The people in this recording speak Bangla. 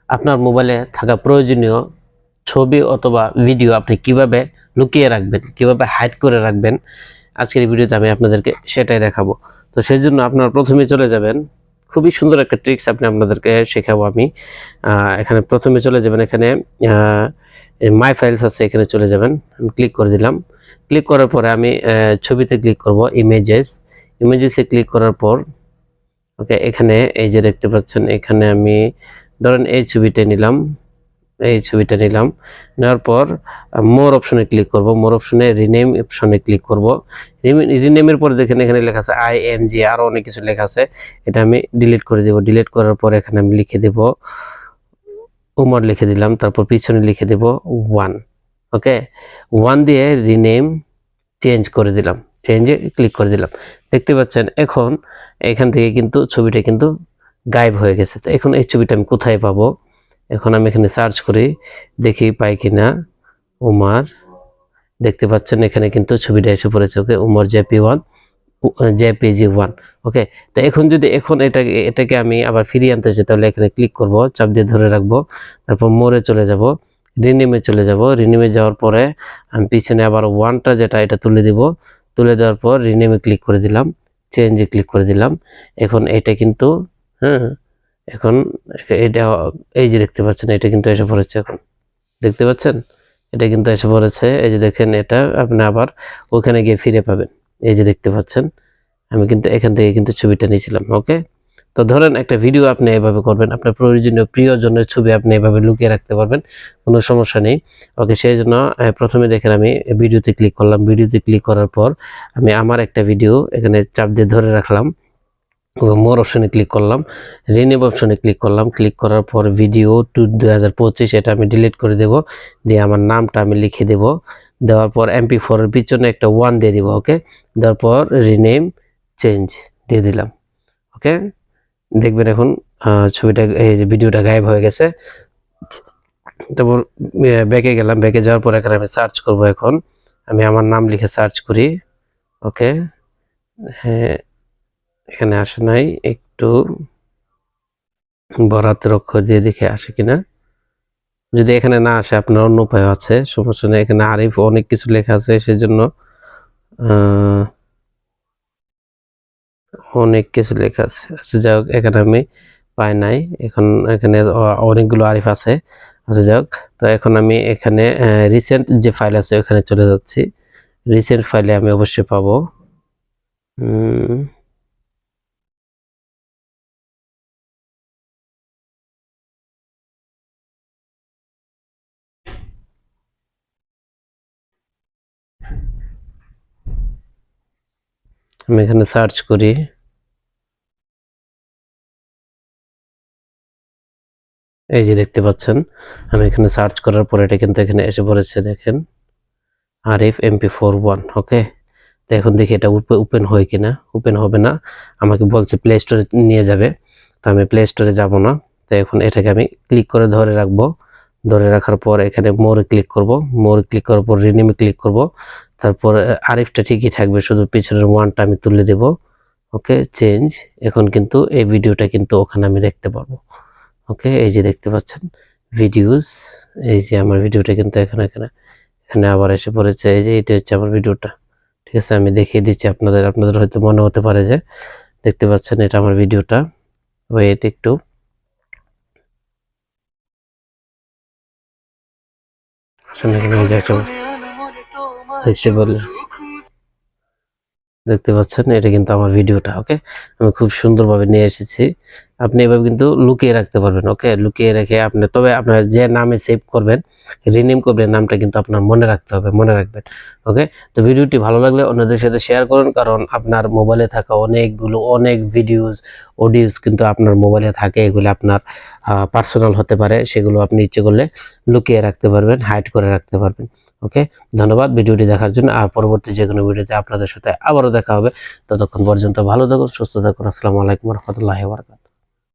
আপনার মোবাইলে থাকা প্রয়োজনীয় ছবি অথবা ভিডিও আপনি কিভাবে লুকিয়ে রাখবেন, কিভাবে হাইড করে রাখবেন, আজকের এই ভিডিওতে আমি আপনাদেরকে সেটাই দেখাবো। তো সেই জন্য আপনারা প্রথমে চলে যাবেন, খুবই সুন্দর একটা ট্রিক্স আপনাদেরকে শেখাবো আমি। এখানে প্রথমে চলে যাবেন, এখানে মাই ফাইলস আছে, এখানে চলে যাবেন। আমি ক্লিক করে দিলাম। ক্লিক করার পরে আমি ছবিতে ক্লিক করব, ইমেজেসে ক্লিক করার পর ওকে, এখানে এই যে দেখতে পাচ্ছেন, এখানে আমি ধরেন এই ছবিটা নিলাম, নেওয়ার পর মোর অপশনে ক্লিক করব। মোর অপশনে রিনেম অপশনে ক্লিক করব। রিনেমের পরে দেখেন এখানে লেখা আছে IMG, আরও অনেক কিছু লেখা আছে, এটা আমি ডিলিট করে দেব। ডিলিট করার পর এখানে আমি লিখে দেব উমর, লিখে দিলাম। তারপর পিছনে লিখে দেব 1। ওকে, 1 দিয়ে রিনেম চেঞ্জ করে দিলাম, চেঞ্জে ক্লিক করে দিলাম। দেখতে পাচ্ছেন এখন এখান থেকে কিন্তু ছবিটা কিন্তু গায়েব হয়ে গেছে। তো এখন এই ছবিটা আমি কোথায় পাবো? এখন আমি এখানে সার্চ করি, দেখি পাই কিনা। উমার, দেখতে পাচ্ছেন এখানে কিন্তু ছবিটা এসে পড়েছে। ওকে, উমর JPG1। ওকে, তো এখন যদি এটাকে আমি আবার ফিরিয়ে আনতে চাই, তাহলে এখানে ক্লিক করব, চাপ দিয়ে ধরে রাখবো। তারপর মোরে চলে যাব, রিনেমে চলে যাব। রিনেমে যাওয়ার পরে আমি পিছনে আবার 1টা যেটা, এটা তুলে দিব। তুলে দেওয়ার পর রিনেমে ক্লিক করে দিলাম, চেঞ্জে ক্লিক করে দিলাম। এখন এটা কিন্তু এখন এটা এই যে দেখতে পাচ্ছেন, এটা কিন্তু এসে পড়েছে। এখন দেখতে পাচ্ছেন এটা কিন্তু এসে পড়েছে। এই যে দেখেন, এটা আপনি আবার ওখানে গিয়ে ফিরে পাবেন। এই যে দেখতে পাচ্ছেন, আমি কিন্তু এখান থেকে কিন্তু ছবিটা নিয়েছিলাম। ওকে, তো ধরেন একটা ভিডিও আপনি এভাবে করবেন, আপনার প্রয়োজনীয় প্রিয়জনের ছবি আপনি এভাবে লুকিয়ে রাখতে পারবেন, কোনো সমস্যা নেই। ওকে, সেই জন্য প্রথমে দেখেন আমি ভিডিওতে ক্লিক করলাম। ভিডিওতে ক্লিক করার পর আমি আমার একটা ভিডিও এখানে চাপ দিয়ে ধরে রাখলাম, মোর অপশনে ক্লিক করলাম, রিনেম অপশনে ক্লিক করলাম। ক্লিক করার পর ভিডিও 2025 এটা আমি ডিলিট করে দেব। দিয়ে আমার নামটা আমি লিখে দেব। দেওয়ার পর MP4 এর পিছনে একটা 1 দিয়ে দিব। ওকে, দেওয়ার পর রিনেম চেঞ্জ দিয়ে দিলাম। ওকে, দেখবেন এখন ছবিটা, এই যে ভিডিওটা গায়েব হয়ে গেছে। তারপর ব্যাকে গেলাম। ব্যাকে যাওয়ার পর এখানে আমি সার্চ করব। এখন আমি আমার নাম লিখে সার্চ করি। ওকে, হ্যাঁ, এখানে আসে নাই, একটু বরাতের অক্ষর দিয়ে দেখে আসে কিনা। যদি এখানে না আসে, আপনার অন্য উপায় আছে, সমস্যা নেই। এখানে আরিফ অনেক কিছু লেখা আছে, সেজন্য অনেক কিছু লেখা আছে। আচ্ছা, যাই হোক, এখানে আমি পাই নাই। এখন এখানে অনেকগুলো আরিফ আছে। আচ্ছা, যাই হোক, তো এখন আমি এখানে রিসেন্ট যে ফাইল আছে ওখানে চলে যাচ্ছি। রিসেন্ট ফাইলে আমি অবশ্যই পাবো। আমি এখানে সার্চ করি। এই যে দেখতে পাচ্ছেন, আমি এখানে সার্চ করার পর এটা কিন্তু এখানে এসে পড়েছে। দেখেন, আরিফ MP41। ওকে, তো এখন দেখি এটা ওপেন হয় কিনা। ওপেন হবে না, আমাকে বলছে প্লে স্টোরে নিয়ে যাবে। তো আমি প্লে স্টোরে যাব না। তো এখন এটাকে আমি ক্লিক করে ধরে রাখবো। ধরে রাখার পর এখানে মোরে ক্লিক করব। মোরে ক্লিক করার পর রিনেমে ক্লিক করব। তারপর আরিফটা ঠিকই থাকবে, শুধু পিছনের 1টা আমি তুলে দেব। ওকে, চেঞ্জ। এখন কিন্তু এই ভিডিওটা কিন্তু ওখানে আমি দেখতে পারবো। ওকে, এই যে দেখতে পাচ্ছেন ভিডিওস, এই যে আমার ভিডিওটা কিন্তু এখানে এখানে এখানে আবার এসে পড়েছে। এই যে এটা হচ্ছে আমার ভিডিওটা। ঠিক আছে, আমি দেখিয়ে দিচ্ছি আপনাদের হয়তো মনে হতে পারে যে দেখতে পাচ্ছেন এটা আমার ভিডিওটা। ওয়েট একটু, আসলে এখানে দেখতে পারলেন, দেখতে পাচ্ছেন এটা কিন্তু আমার ভিডিওটা। ওকে, আমি খুব সুন্দরভাবে নিয়ে এসেছি। আপনি এভাবে কিন্তু লুকিয়ে রাখতে পারবেন। ওকে, লুকিয়ে রেখে আপনি, তবে আপনার যে নামে সেভ করবেন, রিনেম করবেন, নামটা কিন্তু আপনার মনে রাখতে হবে, মনে রাখবেন। ওকে, তো ভিডিওটি ভালো লাগলে অন্যদের সাথে শেয়ার করুন, কারণ আপনার মোবাইলে থাকা অনেক ভিডিওস, অডিওস কিন্তু আপনার মোবাইলে থাকে। এগুলো আপনার পার্সোনাল হতে পারে, সেগুলো আপনি ইচ্ছে করলে লুকিয়ে রাখতে পারবেন, হাইড করে রাখতে পারবেন। ওকে, ধন্যবাদ ভিডিওটি দেখার জন্য। আর পরবর্তী যে কোনো ভিডিওতে আপনাদের সাথে আবারও দেখা হবে। ততক্ষণ পর্যন্ত ভালো থাকুন, সুস্থ থাকুন। আসসালামু আলাইকুম ওয়া রাহমাতুল্লাহি ওয়া বারাকাতুহু।